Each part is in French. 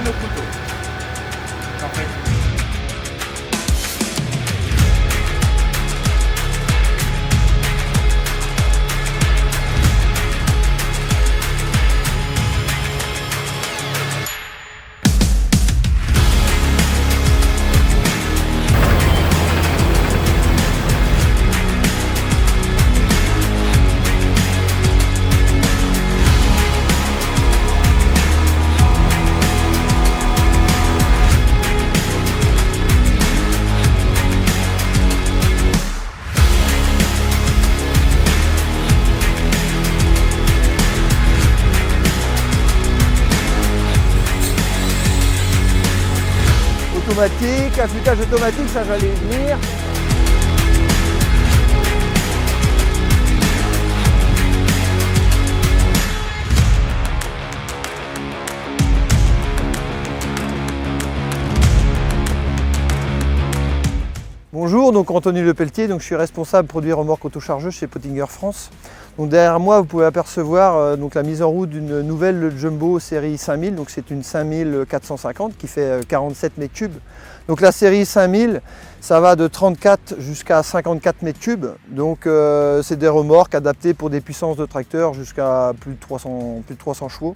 nos couteaux. En fait. Automatique, affûtage automatique, ça j'allais y venir. Bonjour, donc Anthony Lepelletier, donc je suis responsable produit remorque autochargeuse chez Pottinger France. Donc derrière moi, vous pouvez apercevoir donc la mise en route d'une nouvelle Jumbo série 5000, donc c'est une 5450 qui fait 47 mètres cubes. Donc la série 5000, ça va de 34 jusqu'à 54 mètres cubes, donc c'est des remorques adaptées pour des puissances de tracteur jusqu'à plus de 300 chevaux.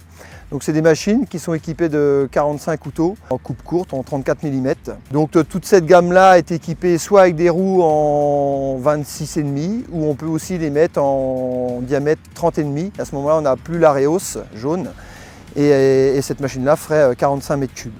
Donc c'est des machines qui sont équipées de 45 couteaux en coupe courte, en 34 mm. Donc toute cette gamme-là est équipée soit avec des roues en 26,5 ou on peut aussi les mettre en diamètre 30,5. À ce moment-là, on n'a plus l'Areos jaune et cette machine-là ferait 45 mètres cubes.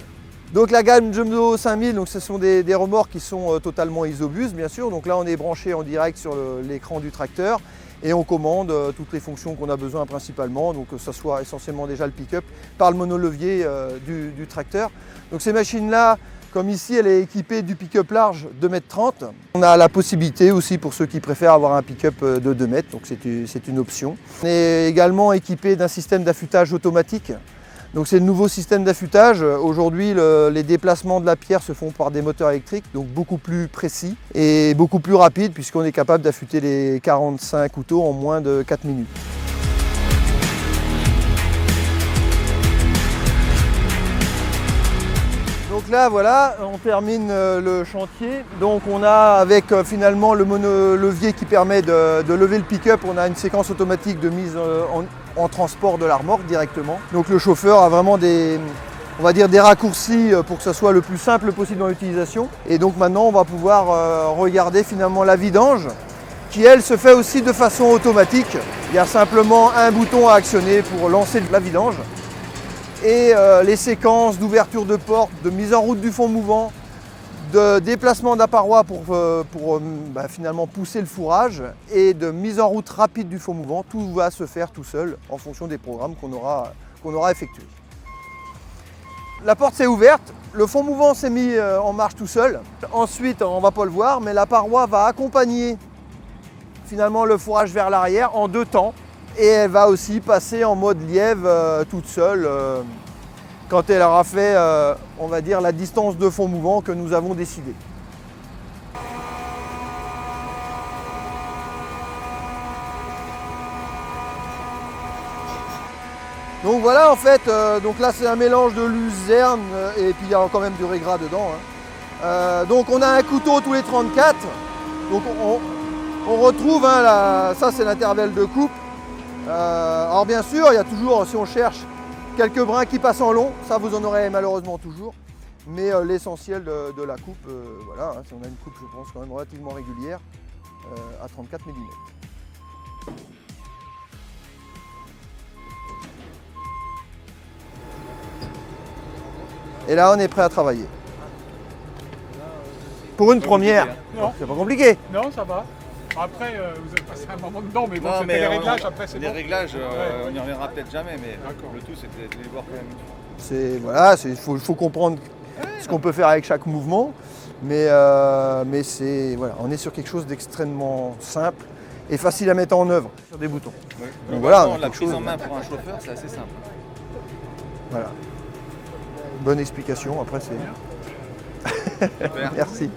Donc la gamme Jumbo 5000, donc ce sont des remorques qui sont totalement isobus bien sûr. Donc là on est branché en direct sur l'écran du tracteur et on commande toutes les fonctions qu'on a besoin principalement, donc que ce soit essentiellement déjà le pick-up par le monolevier du tracteur. Donc ces machines-là, comme ici, elle est équipée du pick-up large 2,30 m. On a la possibilité aussi pour ceux qui préfèrent avoir un pick-up de 2 mètres, donc c'est une option. On est également équipé d'un système d'affûtage automatique. Donc c'est le nouveau système d'affûtage. Aujourd'hui, les déplacements de la pierre se font par des moteurs électriques, donc beaucoup plus précis et beaucoup plus rapide puisqu'on est capable d'affûter les 45 couteaux en moins de 4 minutes. Donc là, voilà, on termine le chantier. Donc on a avec finalement le monolevier qui permet de lever le pick-up, on a une séquence automatique de mise en transport de la remorque directement. Donc le chauffeur a vraiment des raccourcis pour que ce soit le plus simple possible dans l'utilisation. Et donc maintenant on va pouvoir regarder finalement la vidange qui elle se fait aussi de façon automatique. Il y a simplement un bouton à actionner pour lancer la vidange. Et les séquences d'ouverture de porte, de mise en route du fond mouvant, de déplacement de la paroi pour finalement pousser le fourrage et de mise en route rapide du fond mouvant, tout va se faire tout seul en fonction des programmes qu'on aura effectués. La porte s'est ouverte, le fond mouvant s'est mis en marche tout seul. Ensuite, on ne va pas le voir, mais la paroi va accompagner finalement le fourrage vers l'arrière en 2 temps. Et elle va aussi passer en mode lièvre toute seule quand elle aura fait, on va dire, la distance de fond mouvant que nous avons décidé. Donc voilà en fait, donc là c'est un mélange de luzerne et puis il y a quand même du régras dedans. Donc on a un couteau tous les 34, donc on retrouve, ça c'est l'intervalle de coupe. Alors bien sûr, il y a toujours, si on cherche, quelques brins qui passent en long, ça vous en aurez malheureusement toujours. Mais l'essentiel de la coupe, voilà, on a une coupe je pense quand même relativement régulière à 34 mm. Et là on est prêt à travailler. Pour une première, c'est pas compliqué. Non, ça va. Après, vous avez passé un moment dedans, mais bon, c'était les réglages, après c'est bon. Les réglages, on n'y reviendra peut-être jamais, mais le tout c'est de les voir quand même. Voilà, il faut comprendre ce qu'on peut faire avec chaque mouvement, mais voilà, on est sur quelque chose d'extrêmement simple et facile à mettre en œuvre sur des boutons. Oui. Donc voilà, la prise en main pour un chauffeur, c'est assez simple. Voilà. Bonne explication, après c'est... Merci.